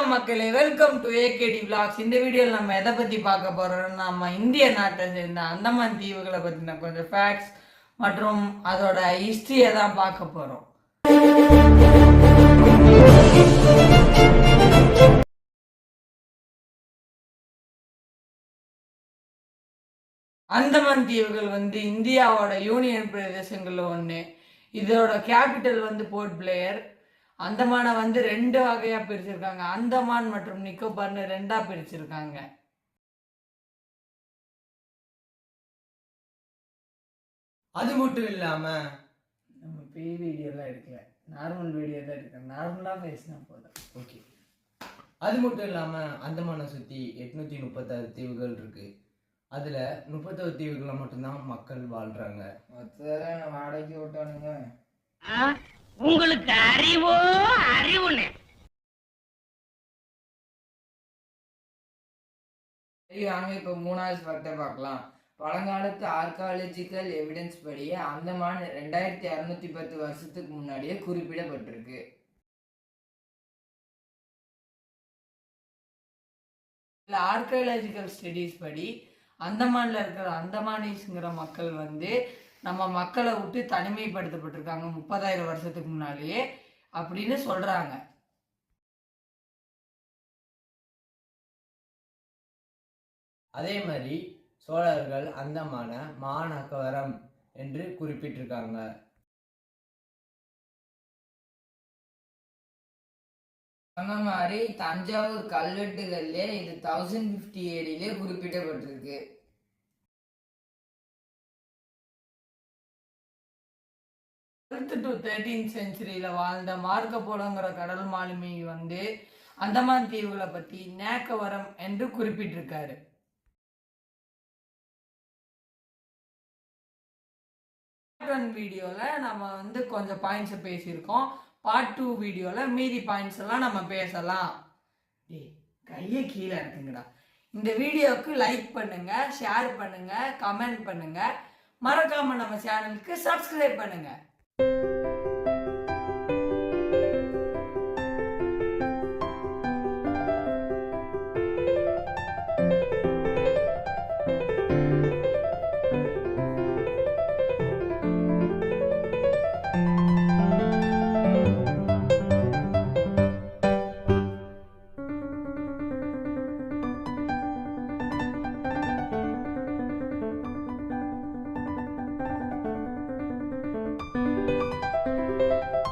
மக்களே, welcome to AKT vlogs. இந்த வீடியோவில் நம்ம எதை பற்றி பார்க்க போகிறோம், நம்ம இந்திய நாட்டை சேர்ந்த அந்தமான் தீவுகளை பற்றின கொஞ்சம் ஃபேக்ட்ஸ் மற்றும் அதோட ஹிஸ்ட்ரியை தான் பார்க்க போகிறோம். அந்தமான் தீவுகள் இந்தியாவோட யூனியன் பிரதேசங்களில் ஒன்று. இதோட கேபிட்டல் போர்ட் பிளேயர். அந்தமானை ரெண்டு வகையா பிரிச்சிருக்காங்க. அந்தமான் மற்றும் நிக்கோபார்னு ரெண்டா பிரிச்சிருக்காங்க. அது மட்டும் இல்லாம நம்ம வீடியோலாம் எடுக்கல, நார்மல் வீடியோ தான் எடுக்கிறேன். நார்மலா பேசினா போதும். ஓகே. அது மட்டும் இல்லாம அந்தமானை சுத்தி 836 தீவுகள் இருக்கு. அதுல 31 தீவுகளை மட்டும்தான் மக்கள் வாழ்றாங்க. வாடகைக்கு விட்டானுங்க. உங்களுக்கு அறிவோ அறிவுன்னு வாங்க. இப்போ மூணாவது ஃபேக்டை பார்க்கலாம். பழங்காலத்து ஆர்காலஜிக்கல் எவிடன்ஸ் படி அந்தமான் 2610 வருஷத்துக்கு முன்னாடியே குறிப்பிடப்பட்டிருக்கு. ஆர்காலஜிக்கல் ஸ்டடீஸ் படி அந்தமான்ல இருக்கிற அந்தமானீஸ்ங்கிற மக்கள் நம்ம மக்களை விட்டு தனிமைப்படுத்தப்பட்டிருக்காங்க 30,000 வருஷத்துக்கு முன்னாலேயே அப்படின்னு சொல்றாங்க. அதே மாதிரி சோழர்கள் அந்தமான மாநகரம் என்று குறிப்பிட்டிருக்காங்க. சொன்ன மாதிரி தஞ்சாவூர் கல்வெட்டுகள்ல இது 1050 AD குறிப்பிடப்பட்டிருக்கு. 12th to 13th செஞ்சுரியில வாழ்ந்த மார்க்க போலோங்கிற கடல் மாலுமி அந்தமான் தீவுகளை பத்தி நேக்கவரம் என்று குறிப்பிட்டிருக்காரு. வீடியோல நம்ம கொஞ்சம் பாயிண்ட்ஸ் பேசியிருக்கோம். பார்ட் 2 வீடியோல மீதி பாயிண்ட்ஸ் எல்லாம் நம்ம பேசலாம். கையை கீழே இருக்குங்கடா. இந்த வீடியோவுக்கு லைக் பண்ணுங்க, ஷேர் பண்ணுங்க, கமெண்ட் பண்ணுங்க, மறக்காம நம்ம சேனலுக்கு சப்ஸ்கிரைப் பண்ணுங்க.